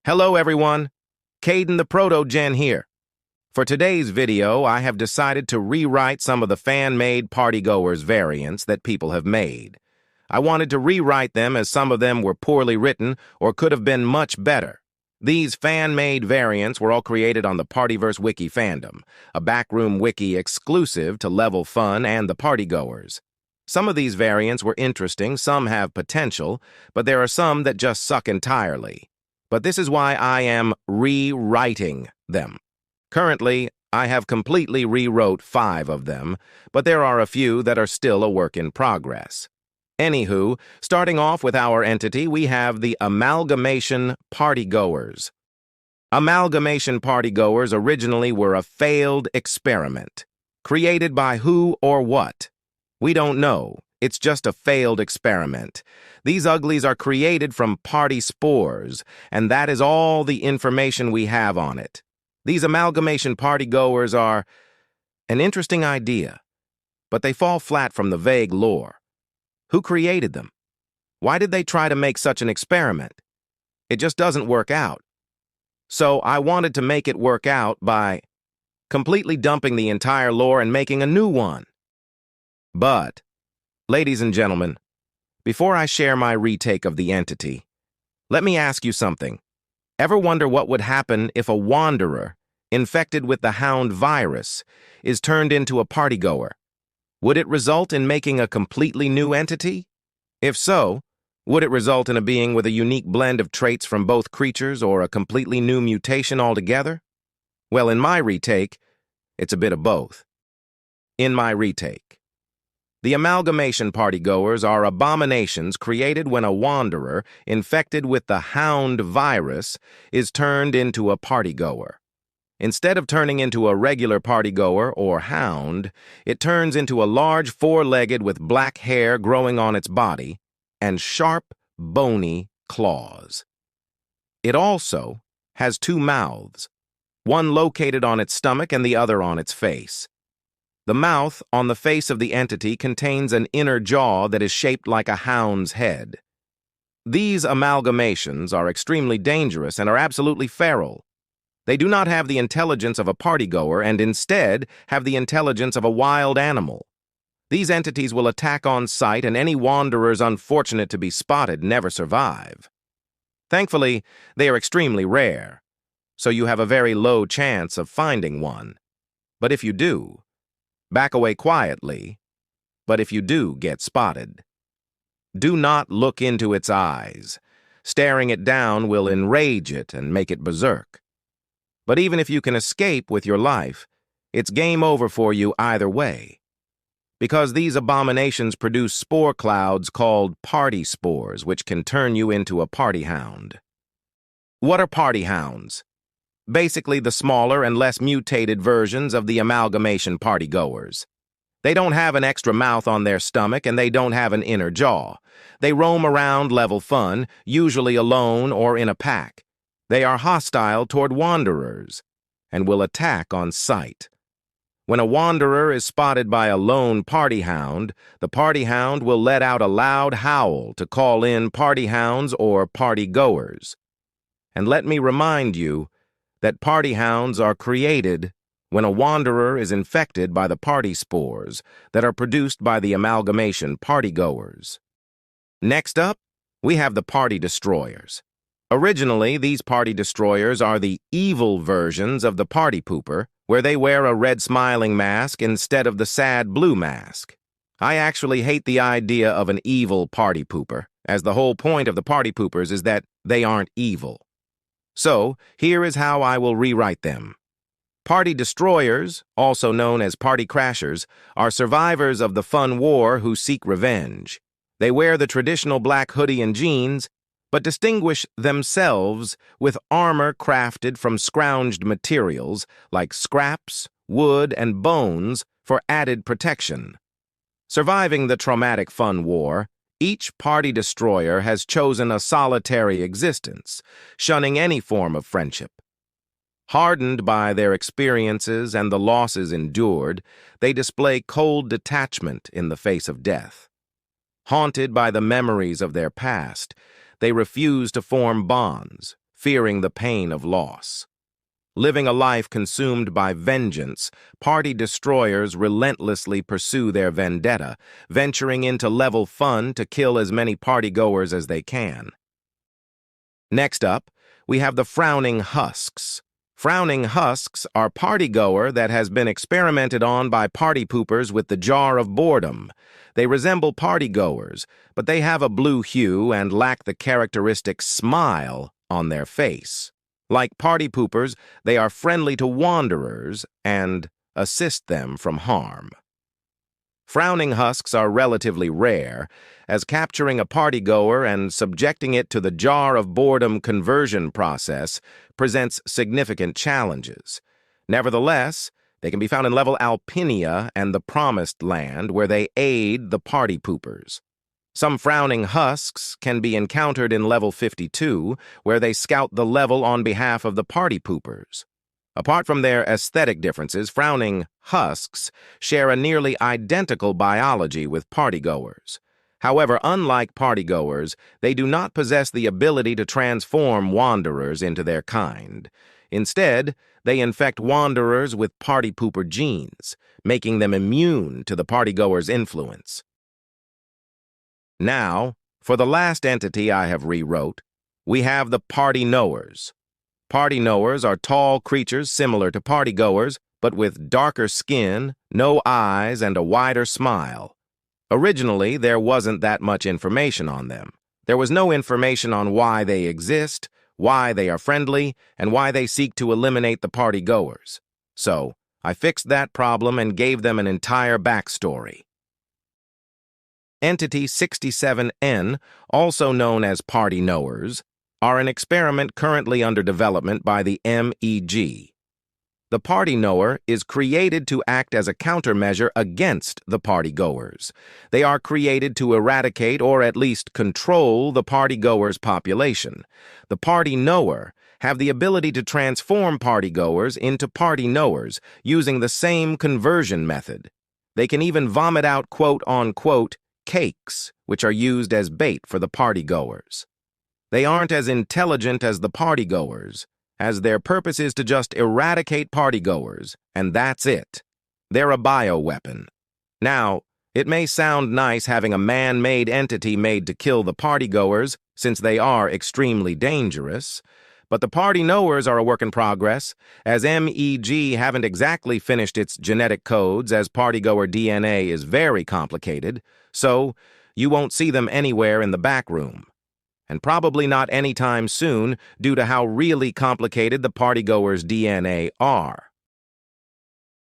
Hello everyone, Caden the Protogen here. For today's video, I have decided to rewrite some of the fan-made Partygoers variants that people have made. I wanted to rewrite them as some of them were poorly written or could have been much better. These fan-made variants were all created on the Partyverse Wiki fandom, a backroom wiki exclusive to Level Fun and the Partygoers. Some of these variants were interesting, some have potential, but there are some that just suck entirely. But this is why I am rewriting them. Currently, I have completely rewrote 5 of them, but there are a few that are still a work in progress. Anywho, starting off with our entity, we have the Amalgamation Partygoers. Amalgamation Partygoers originally were a failed experiment. Created by who or what? We don't know. It's just a failed experiment. These uglies are created from party spores, and that is all the information we have on it. These amalgamation partygoers are an interesting idea, but they fall flat from the vague lore. Who created them? Why did they try to make such an experiment? It just doesn't work out. So I wanted to make it work out by completely dumping the entire lore and making a new one. But ladies and gentlemen, before I share my retake of the entity, let me ask you something. Ever wonder what would happen if a wanderer, infected with the hound virus, is turned into a partygoer? Would it result in making a completely new entity? If so, would it result in a being with a unique blend of traits from both creatures or a completely new mutation altogether? Well, in my retake, it's a bit of both. In my retake, the amalgamation partygoers are abominations created when a wanderer, infected with the hound virus, is turned into a partygoer. Instead of turning into a regular partygoer or hound, it turns into a large four-legged with black hair growing on its body and sharp, bony claws. It also has 2 mouths, one located on its stomach and the other on its face. The mouth on the face of the entity contains an inner jaw that is shaped like a hound's head. These amalgamations are extremely dangerous and are absolutely feral. They do not have the intelligence of a partygoer and instead have the intelligence of a wild animal. These entities will attack on sight, and any wanderers unfortunate to be spotted never survive. Thankfully, they are extremely rare, so you have a very low chance of finding one. But if you do, back away quietly, but if you do get spotted, do not look into its eyes. Staring it down will enrage it and make it berserk. But even if you can escape with your life, it's game over for you either way. Because these abominations produce spore clouds called party spores, which can turn you into a party hound. What are party hounds? Basically the smaller and less mutated versions of the amalgamation partygoers. They don't have an extra mouth on their stomach and they don't have an inner jaw. They roam around Level Fun, usually alone or in a pack. They are hostile toward wanderers and will attack on sight. When a wanderer is spotted by a lone party hound, the party hound will let out a loud howl to call in party hounds or partygoers. And let me remind you that party hounds are created when a wanderer is infected by the party spores that are produced by the amalgamation partygoers. Next up, we have the party destroyers. Originally, these party destroyers are the evil versions of the Partypooper, where they wear a red smiling mask instead of the sad blue mask. I actually hate the idea of an evil Partypooper, as the whole point of the Partypoopers is that they aren't evil. So, here is how I will rewrite them. Party destroyers, also known as party crashers, are survivors of the fun war who seek revenge. They wear the traditional black hoodie and jeans, but distinguish themselves with armor crafted from scrounged materials like scraps, wood, and bones for added protection. Surviving the traumatic fun war, each party destroyer has chosen a solitary existence, shunning any form of friendship. Hardened by their experiences and the losses endured, they display cold detachment in the face of death. Haunted by the memories of their past, they refuse to form bonds, fearing the pain of loss. Living a life consumed by vengeance, party destroyers relentlessly pursue their vendetta, venturing into level fun to kill as many partygoers as they can. Next up, we have the frowning husks. Frowning husks are partygoer that has been experimented on by partypoopers with the jar of boredom. They resemble partygoers, but they have a blue hue and lack the characteristic smile on their face. Like partypoopers, they are friendly to wanderers and assist them from harm. Frowning husks are relatively rare, as capturing a partygoer and subjecting it to the jar of boredom conversion process presents significant challenges. Nevertheless, they can be found in level Alpinia and the Promised Land, where they aid the partypoopers. Some frowning husks can be encountered in level 52, where they scout the level on behalf of the partypoopers. Apart from their aesthetic differences, frowning husks share a nearly identical biology with partygoers. However, unlike partygoers, they do not possess the ability to transform wanderers into their kind. Instead, they infect wanderers with partypooper genes, making them immune to the partygoer's influence. Now, for the last entity I have rewrote, we have the party knowers. Party knowers are tall creatures similar to partygoers, but with darker skin, no eyes, and a wider smile. Originally, there wasn't that much information on them. There was no information on why they exist, why they are friendly, and why they seek to eliminate the partygoers. So, I fixed that problem and gave them an entire backstory. Entity 67N, also known as party knowers, are an experiment currently under development by the MEG. The party knower is created to act as a countermeasure against the partygoers. They are created to eradicate or at least control the partygoers' population. The party knower have the ability to transform partygoers into party knowers using the same conversion method. They can even vomit out quote-unquote cakes, which are used as bait for the partygoers. They aren't as intelligent as the partygoers, as their purpose is to just eradicate partygoers, and that's it. They're a bioweapon. Now, it may sound nice having a man-made entity made to kill the partygoers, since they are extremely dangerous, but the party knowers are a work in progress, as MEG haven't exactly finished its genetic codes, as partygoer DNA is very complicated, so you won't see them anywhere in the back room. And probably not anytime soon due to how really complicated the partygoers' DNA are.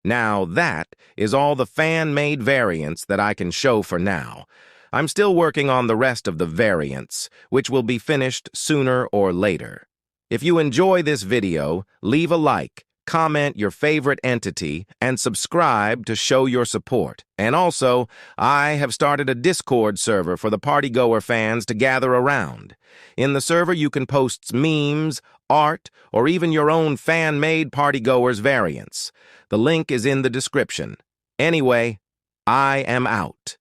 Now that is all the fan-made variants that I can show for now. I'm still working on the rest of the variants, which will be finished sooner or later. If you enjoy this video, leave a like, comment your favorite entity, and subscribe to show your support. And also, I have started a Discord server for the Partygoer fans to gather around. In the server, you can post memes, art, or even your own fan-made Partygoers variants. The link is in the description. Anyway, I am out.